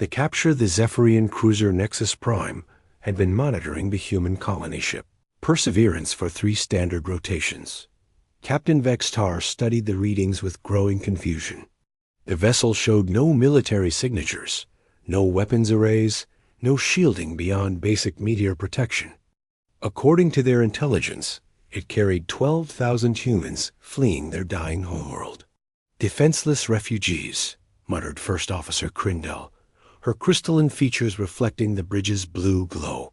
To capture the Zephyrian cruiser Nexus Prime had been monitoring the human colony ship Perseverance for 3 standard rotations. Captain Vextar studied the readings with growing confusion. The vessel showed no military signatures, no weapons arrays, no shielding beyond basic meteor protection. According to their intelligence, it carried 12,000 humans fleeing their dying homeworld. "Defenseless refugees," muttered First Officer Crindell, her crystalline features reflecting the bridge's blue glow.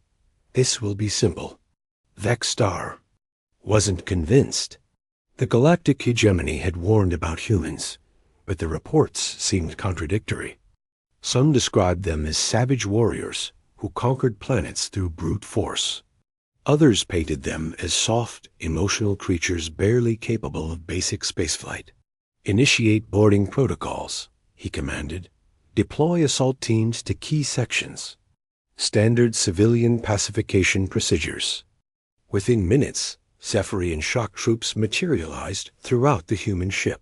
"This will be simple." Vextar wasn't convinced. The galactic hegemony had warned about humans, but the reports seemed contradictory. Some described them as savage warriors who conquered planets through brute force. Others painted them as soft, emotional creatures barely capable of basic spaceflight. "Initiate boarding protocols," he commanded. "Deploy assault teams to key sections. Standard civilian pacification procedures." Within minutes, Zephyrian shock troops materialized throughout the human ship.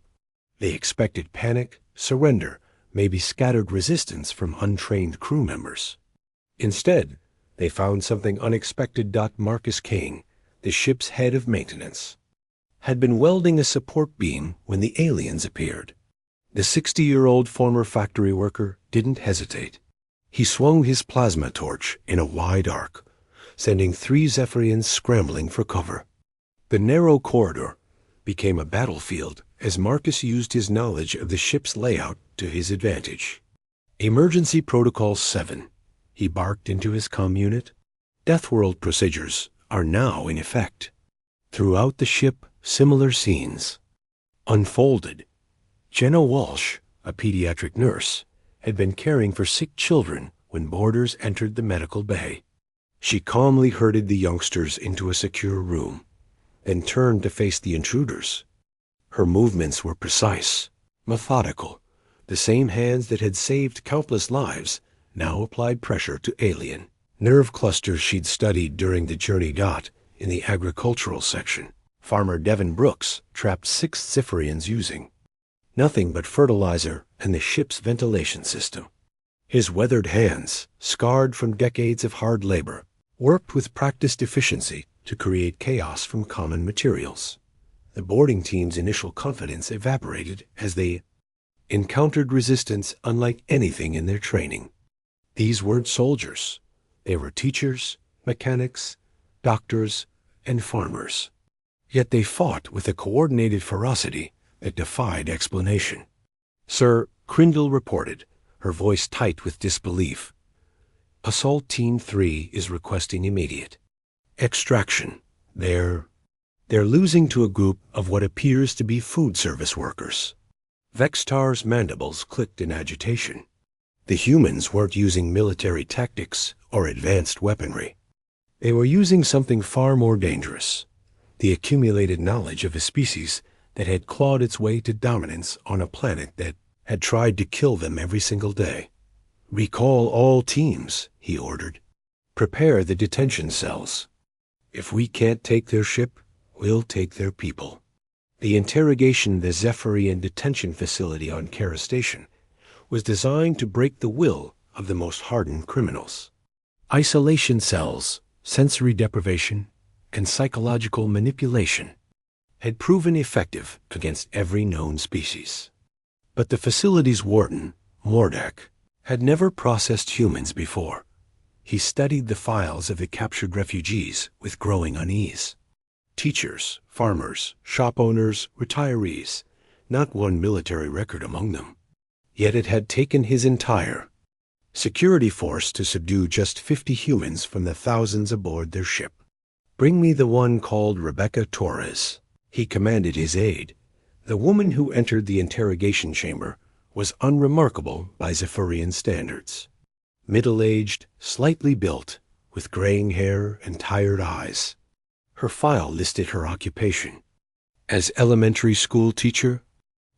They expected panic, surrender, maybe scattered resistance from untrained crew members. Instead, they found something unexpected. Marcus Kane, the ship's head of maintenance, had been welding a support beam when the aliens appeared. The 60-year-old former factory worker didn't hesitate. He swung his plasma torch in a wide arc, sending 3 Zephyrians scrambling for cover. The narrow corridor became a battlefield as Marcus used his knowledge of the ship's layout to his advantage. "Emergency Protocol 7, he barked into his comm unit. "Deathworld procedures are now in effect." Throughout the ship, similar scenes unfolded. Jenna Walsh, a pediatric nurse, had been caring for sick children when boarders entered the medical bay. She calmly herded the youngsters into a secure room, then turned to face the intruders. Her movements were precise, methodical. The same hands that had saved countless lives now applied pressure to alien nerve clusters she'd studied during the journey. In the agricultural section, Farmer Devin Brooks trapped 6 Zephyrians using nothing but fertilizer and the ship's ventilation system. His weathered hands, scarred from decades of hard labor, worked with practiced efficiency to create chaos from common materials. The boarding team's initial confidence evaporated as they encountered resistance unlike anything in their training. These weren't soldiers. They were teachers, mechanics, doctors, and farmers. Yet they fought with a coordinated ferocity that defied explanation. "Sir," Crindell reported, her voice tight with disbelief, "Assault Team 3 is requesting immediate extraction. They're losing to a group of what appears to be food service workers." Vextar's mandibles clicked in agitation. The humans weren't using military tactics or advanced weaponry. They were using something far more dangerous, the accumulated knowledge of a species that had clawed its way to dominance on a planet that had tried to kill them every single day. "Recall all teams," he ordered. "Prepare the detention cells. If we can't take their ship, we'll take their people." The interrogation in the Zephyrian detention facility on Kara Station was designed to break the will of the most hardened criminals. Isolation cells, sensory deprivation, and psychological manipulation had proven effective against every known species. But the facility's warden, Mordak, had never processed humans before. He studied the files of the captured refugees with growing unease. Teachers, farmers, shop owners, retirees, not one military record among them. Yet it had taken his entire security force to subdue just 50 humans from the thousands aboard their ship. "Bring me the one called Rebecca Torres," he commanded his aide. The woman who entered the interrogation chamber was unremarkable by Zephyrian standards. Middle-aged, slightly built, with graying hair and tired eyes. Her file listed her occupation as elementary school teacher.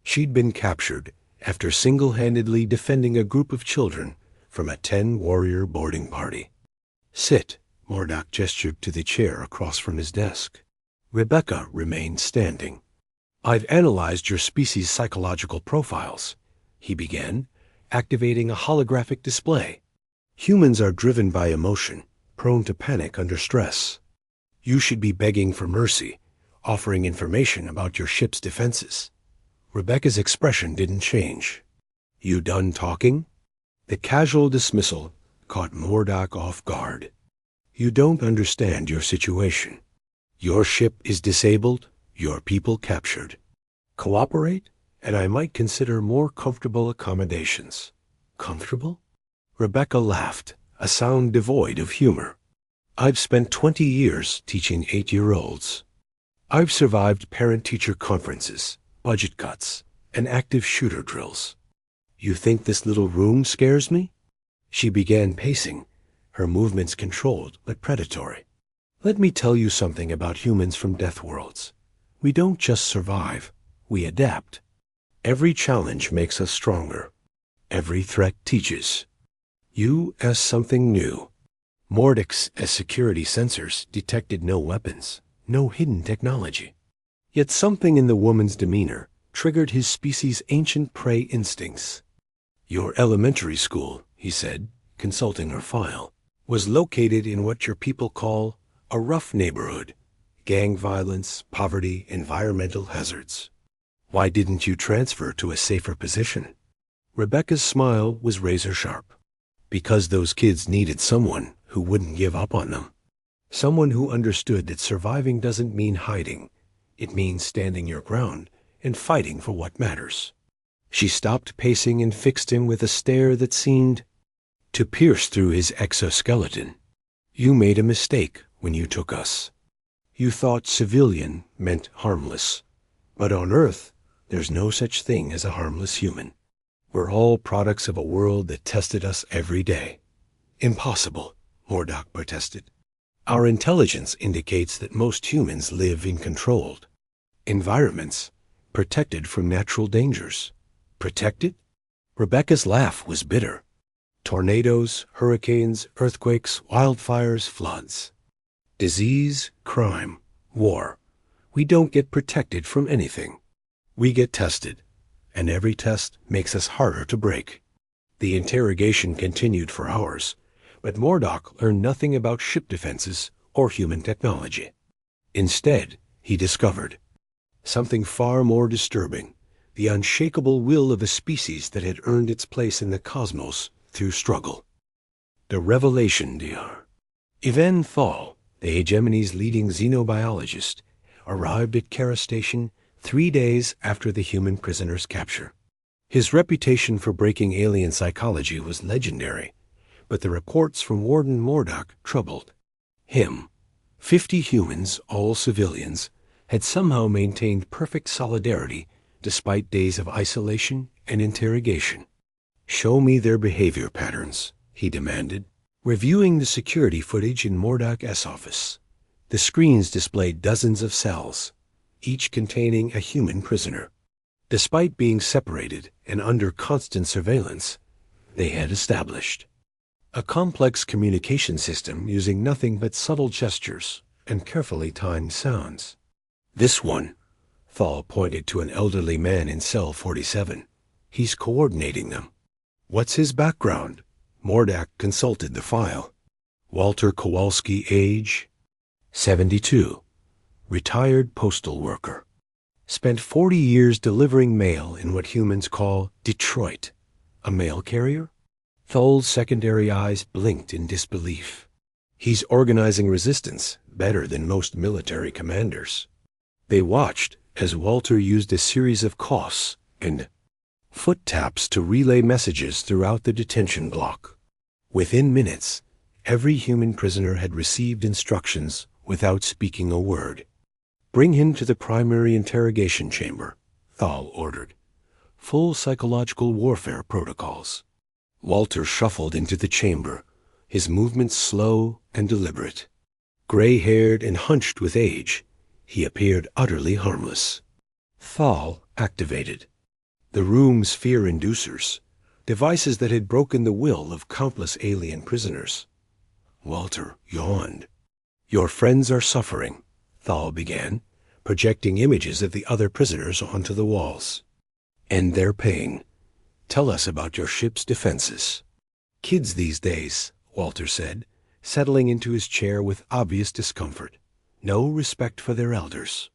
She'd been captured after single-handedly defending a group of children from a 10-warrior boarding party. "Sit," Mordak gestured to the chair across from his desk. Rebecca remained standing. "I've analyzed your species' psychological profiles," he began, activating a holographic display. Humans are driven by emotion, prone to panic under stress. You should be begging for mercy, offering information about your ship's defenses. Rebecca's expression didn't change. You done talking? The casual dismissal caught Murdoch off guard. You don't understand your situation. Your ship is disabled, your people captured. Cooperate, and I might consider more comfortable accommodations. Comfortable? Rebecca laughed, a sound devoid of humor. I've spent 20 years teaching 8-year-olds. I've survived parent-teacher conferences, budget cuts, and active shooter drills. You think this little room scares me? She began pacing, her movements controlled but predatory. Let me tell you something about humans from Deathworlds. We don't just survive, we adapt. Every challenge makes us stronger. Every threat teaches. You as something new. Mordec's as security sensors detected no weapons, no hidden technology. Yet something in the woman's demeanor triggered his species' ancient prey instincts. Your elementary school, he said, consulting her file, was located in what your people call a rough neighborhood. Gang violence, poverty, environmental hazards. Why didn't you transfer to a safer position? Rebecca's smile was razor sharp. Because those kids needed someone who wouldn't give up on them. Someone who understood that surviving doesn't mean hiding. It means standing your ground and fighting for what matters. She stopped pacing and fixed him with a stare that seemed to pierce through his exoskeleton. You made a mistake when you took us. You thought civilian meant harmless. But on Earth, there's no such thing as a harmless human. We're all products of a world that tested us every day. Impossible, Murdoch protested. Our intelligence indicates that most humans live in controlled environments, protected from natural dangers. Protected? Rebecca's laugh was bitter. Tornadoes, hurricanes, earthquakes, wildfires, floods. Disease, crime, war. We don't get protected from anything. We get tested, and every test makes us harder to break. The interrogation continued for hours, but Murdoch learned nothing about ship defenses or human technology. Instead, he discovered something far more disturbing, the unshakable will of a species that had earned its place in the cosmos through struggle. The revelation, Dr. Ivan Thal, the hegemony's leading xenobiologist, arrived at Kara Station 3 days after the human prisoner's capture. His reputation for breaking alien psychology was legendary, but the reports from Warden Murdoch troubled him. 50 humans, all civilians, had somehow maintained perfect solidarity despite days of isolation and interrogation. Show me their behavior patterns, he demanded, reviewing the security footage in Murdoch's office. The screens displayed dozens of cells, each containing a human prisoner. Despite being separated and under constant surveillance, they had established a complex communication system using nothing but subtle gestures and carefully timed sounds. This one, Thal pointed to an elderly man in cell 47. He's coordinating them. What's his background? Murdoch consulted the file. Walter Kowalski, age 72. Retired postal worker. Spent 40 years delivering mail in what humans call Detroit. A mail carrier? Thal's secondary eyes blinked in disbelief. He's organizing resistance better than most military commanders. They watched as Walter used a series of coughs and foot taps to relay messages throughout the detention block. Within minutes, every human prisoner had received instructions without speaking a word. Bring him to the primary interrogation chamber, Thal ordered. Full psychological warfare protocols. Walter shuffled into the chamber, his movements slow and deliberate. Gray-haired and hunched with age, he appeared utterly harmless. Thal activated the room's fear inducers, devices that had broken the will of countless alien prisoners. Walter yawned. Your friends are suffering, Thal began, projecting images of the other prisoners onto the walls. And they're paying. Tell us about your ship's defenses. Kids these days, Walter said, settling into his chair with obvious discomfort. No respect for their elders.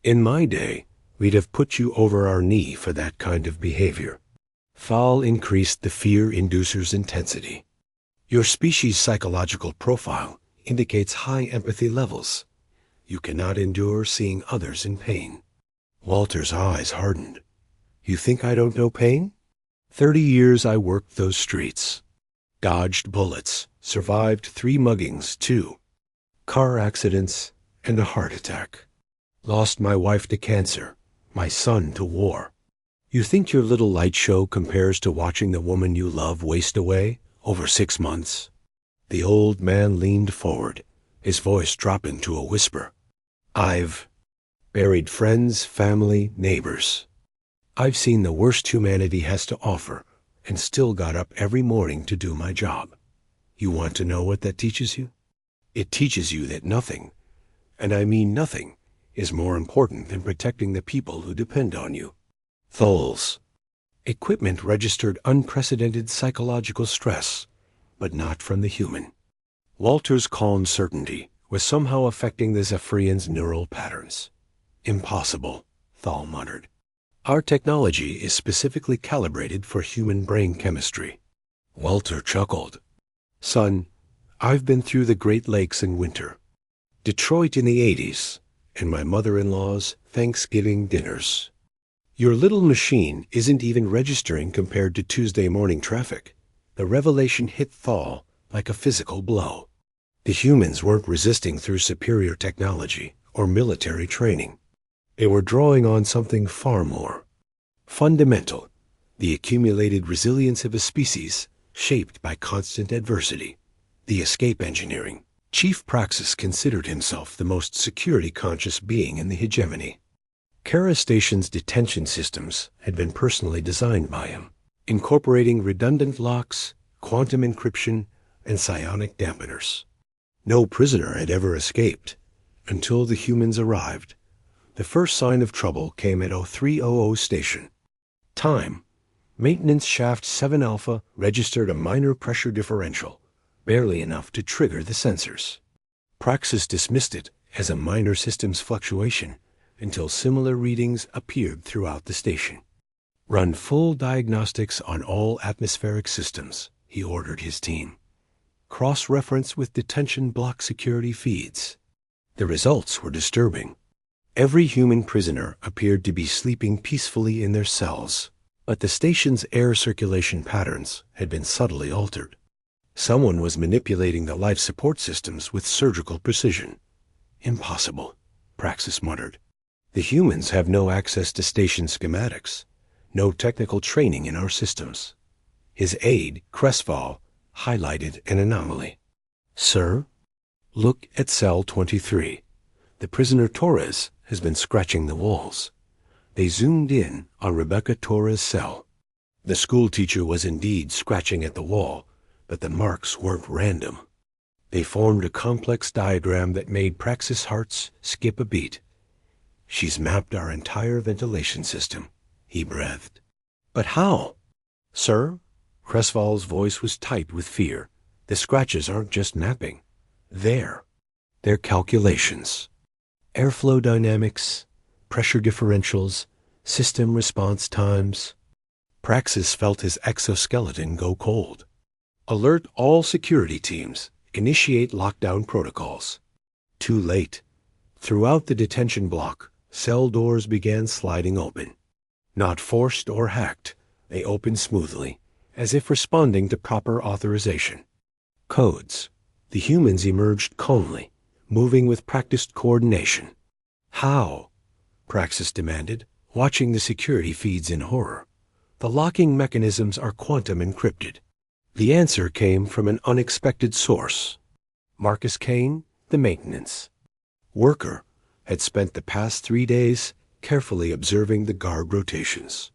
In my day, we'd have put you over our knee for that kind of behavior. Thal increased the fear inducer's intensity. Your species' psychological profile indicates high empathy levels. You cannot endure seeing others in pain. Walter's eyes hardened. You think I don't know pain? 30 years I worked those streets. Dodged bullets, survived 3 muggings, 2 car accidents, and a heart attack. Lost my wife to cancer, my son to war. You think your little light show compares to watching the woman you love waste away over 6 months? The old man leaned forward, his voice dropping to a whisper. I've buried friends, family, neighbors. I've seen the worst humanity has to offer and still got up every morning to do my job. You want to know what that teaches you? It teaches you that nothing, and I mean nothing, is more important than protecting the people who depend on you. Thal's equipment registered unprecedented psychological stress, but not from the human. Walter's calm certainty was somehow affecting the Zephyrian's neural patterns. Impossible, Thal muttered. Our technology is specifically calibrated for human brain chemistry. Walter chuckled. Son, I've been through the Great Lakes in winter, Detroit in the 80s, and my mother-in-law's Thanksgiving dinners. Your little machine isn't even registering compared to Tuesday morning traffic. The revelation hit Thal like a physical blow. The humans weren't resisting through superior technology or military training. They were drawing on something far more fundamental, the accumulated resilience of a species shaped by constant adversity, the escape engineering. Chief Praxis considered himself the most security-conscious being in the hegemony. Kara Station's detention systems had been personally designed by him, incorporating redundant locks, quantum encryption, and psionic dampeners. No prisoner had ever escaped until the humans arrived. The first sign of trouble came at 0300 station. Time. Maintenance shaft 7 Alpha registered a minor pressure differential, barely enough to trigger the sensors. Praxis dismissed it as a minor systems fluctuation until similar readings appeared throughout the station. Run full diagnostics on all atmospheric systems, he ordered his team. Cross-reference with detention block security feeds. The results were disturbing. Every human prisoner appeared to be sleeping peacefully in their cells, but the station's air circulation patterns had been subtly altered. Someone was manipulating the life support systems with surgical precision. Impossible, Praxis muttered. The humans have no access to station schematics, no technical training in our systems. His aide, Cressval, highlighted an anomaly. Sir, look at cell 23. The prisoner Torres has been scratching the walls. They zoomed in on Rebecca Torres' cell. The schoolteacher was indeed scratching at the wall, but the marks weren't random. They formed a complex diagram that made Praxis' hearts skip a beat. She's mapped our entire ventilation system, he breathed. But how? Sir? Cressval's voice was tight with fear. The scratches aren't just mapping. They're calculations. Airflow dynamics, pressure differentials, system response times. Praxis felt his exoskeleton go cold. Alert all security teams. Initiate lockdown protocols. Too late. Throughout the detention block, cell doors began sliding open. Not forced or hacked, they opened smoothly, as if responding to proper authorization. Codes. The humans emerged calmly, moving with practiced coordination. How? Praxis demanded, watching the security feeds in horror. The locking mechanisms are quantum encrypted. The answer came from an unexpected source. Marcus Kane, the maintenance worker, had spent the past 3 days carefully observing the guard rotations.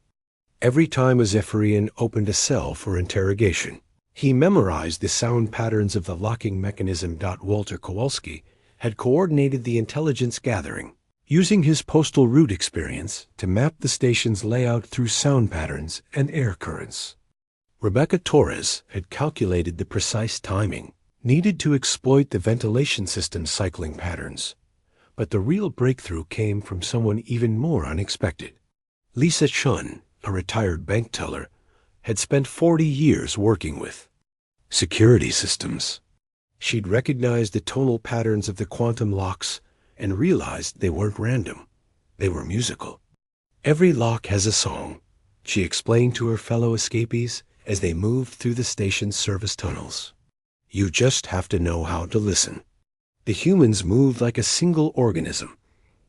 Every time a Zephyrian opened a cell for interrogation, he memorized the sound patterns of the locking mechanism. Walter Kowalski had coordinated the intelligence gathering. using his postal route experience to map the station's layout through sound patterns and air currents. Rebecca Torres had calculated the precise timing needed to exploit the ventilation system's cycling patterns. But the real breakthrough came from someone even more unexpected. Lisa Chun, a retired bank teller, had spent 40 years working with security systems. She'd recognized the tonal patterns of the quantum locks and realized they weren't random. They were musical. Every lock has a song, she explained to her fellow escapees as they moved through the station's service tunnels. You just have to know how to listen. The humans moved like a single organism,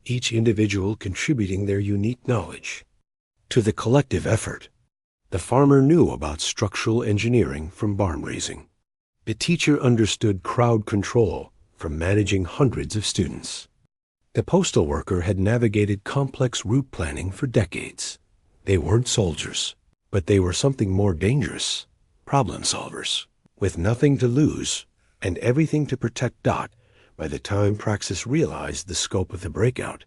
each individual contributing their unique knowledge to the collective effort. The farmer knew about structural engineering from barn raising. The teacher understood crowd control from managing hundreds of students. The postal worker had navigated complex route planning for decades. They weren't soldiers, but they were something more dangerous, problem solvers, with nothing to lose and everything to protect. By the time Praxis realized the scope of the breakout,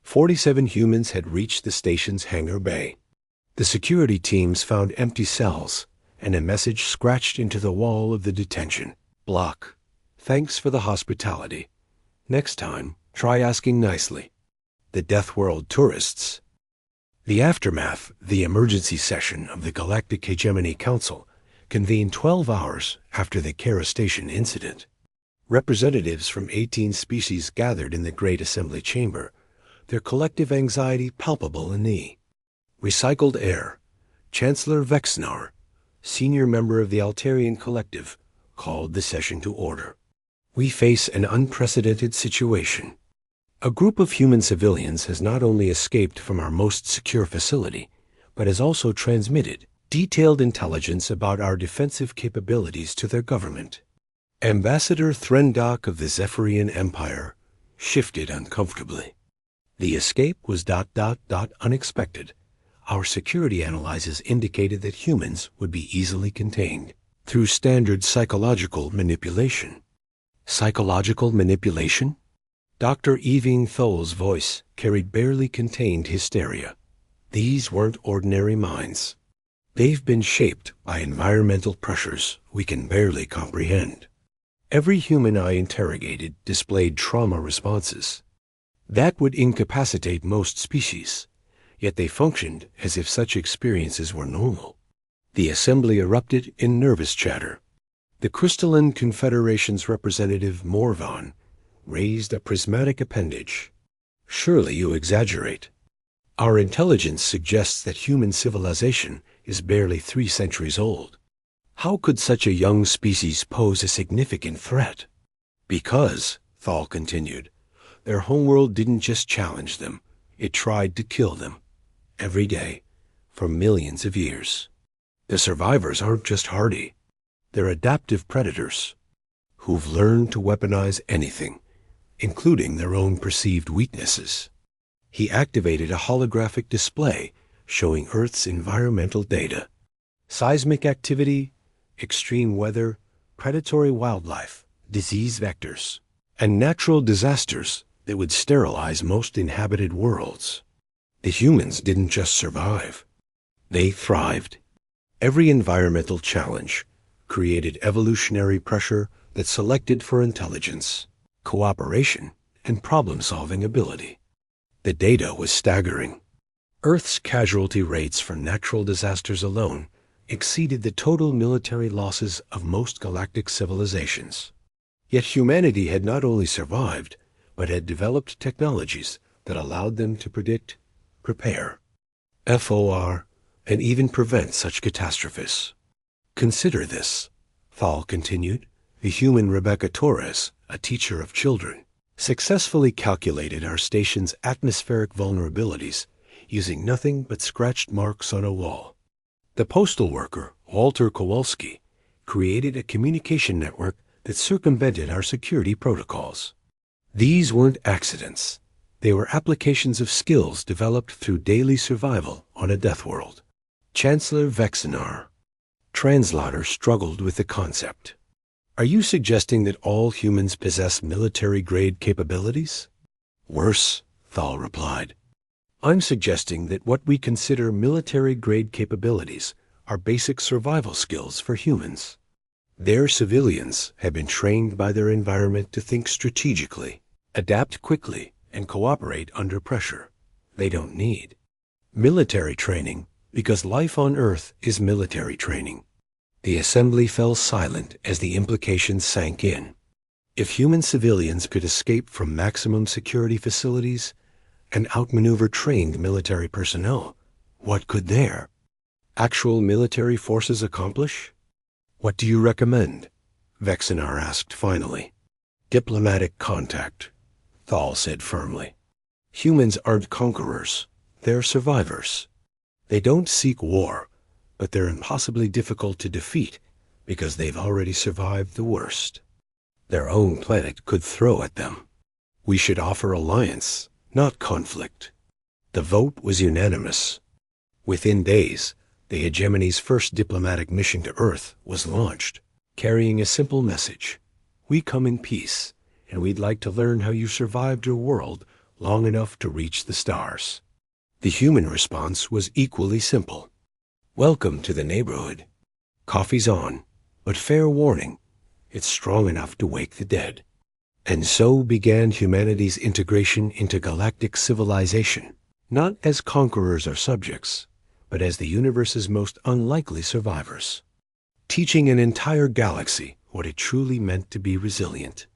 47 humans had reached the station's hangar bay. The security teams found empty cells and a message scratched into the wall of the detention block. Thanks for the hospitality. Next time, try asking nicely. The Deathworld tourists. The aftermath, the emergency session of the Galactic Hegemony Council, convened 12 hours after the Kara Station incident. Representatives from 18 species gathered in the Great Assembly Chamber, their collective anxiety palpable in the recycled air. Chancellor Vexnar, senior member of the Altarian Collective, called the session to order. We face an unprecedented situation. A group of human civilians has not only escaped from our most secure facility, but has also transmitted detailed intelligence about our defensive capabilities to their government. Ambassador Threndock of the Zephyrian Empire shifted uncomfortably. The escape was ... unexpected. Our security analyses indicated that humans would be easily contained through standard psychological manipulation. Psychological manipulation? Dr. Eving Tholl's voice carried barely contained hysteria. These weren't ordinary minds. They've been shaped by environmental pressures we can barely comprehend. Every human I interrogated displayed trauma responses. That would incapacitate most species, yet they functioned as if such experiences were normal. The assembly erupted in nervous chatter. The Crystalline Confederation's representative, Morvan, raised a prismatic appendage. Surely you exaggerate. Our intelligence suggests that human civilization is barely 3 centuries old. How could such a young species pose a significant threat? Because, Thal continued, their homeworld didn't just challenge them, it tried to kill them. Every day, for millions of years. The survivors aren't just hardy. They're adaptive predators who've learned to weaponize anything, including their own perceived weaknesses. He activated a holographic display showing Earth's environmental data. Seismic activity, extreme weather, predatory wildlife, disease vectors, and natural disasters that would sterilize most inhabited worlds. The humans didn't just survive. They thrived. Every environmental challenge created evolutionary pressure that selected for intelligence, cooperation, and problem-solving ability. The data was staggering. Earth's casualty rates for natural disasters alone exceeded the total military losses of most galactic civilizations. Yet humanity had not only survived, but had developed technologies that allowed them to predict, prepare, FOR, and even prevent such catastrophes. Consider this, Thal continued. The human Rebecca Torres, a teacher of children, successfully calculated our station's atmospheric vulnerabilities using nothing but scratched marks on a wall. The postal worker, Walter Kowalski, created a communication network that circumvented our security protocols. These weren't accidents. They were applications of skills developed through daily survival on a death world. Chancellor Vexnar, translator, struggled with the concept. Are you suggesting that all humans possess military-grade capabilities? Worse, Thal replied. I'm suggesting that what we consider military-grade capabilities are basic survival skills for humans. Their civilians have been trained by their environment to think strategically, adapt quickly, and cooperate under pressure. They don't need military training because life on Earth is military training. The assembly fell silent as the implications sank in. If human civilians could escape from maximum security facilities and outmaneuver trained military personnel, what could their actual military forces accomplish? What do you recommend? Vexinar asked finally. Diplomatic contact, Thal said firmly. Humans aren't conquerors, they're survivors. They don't seek war, but they're impossibly difficult to defeat because they've already survived the worst their own planet could throw at them. We should offer alliance, not conflict. The vote was unanimous. Within days, the hegemony's first diplomatic mission to Earth was launched, carrying a simple message. We come in peace, and we'd like to learn how you survived your world long enough to reach the stars. The human response was equally simple. Welcome to the neighborhood. Coffee's on, but fair warning, it's strong enough to wake the dead. And so began humanity's integration into galactic civilization, not as conquerors or subjects, but as the universe's most unlikely survivors, teaching an entire galaxy what it truly meant to be resilient.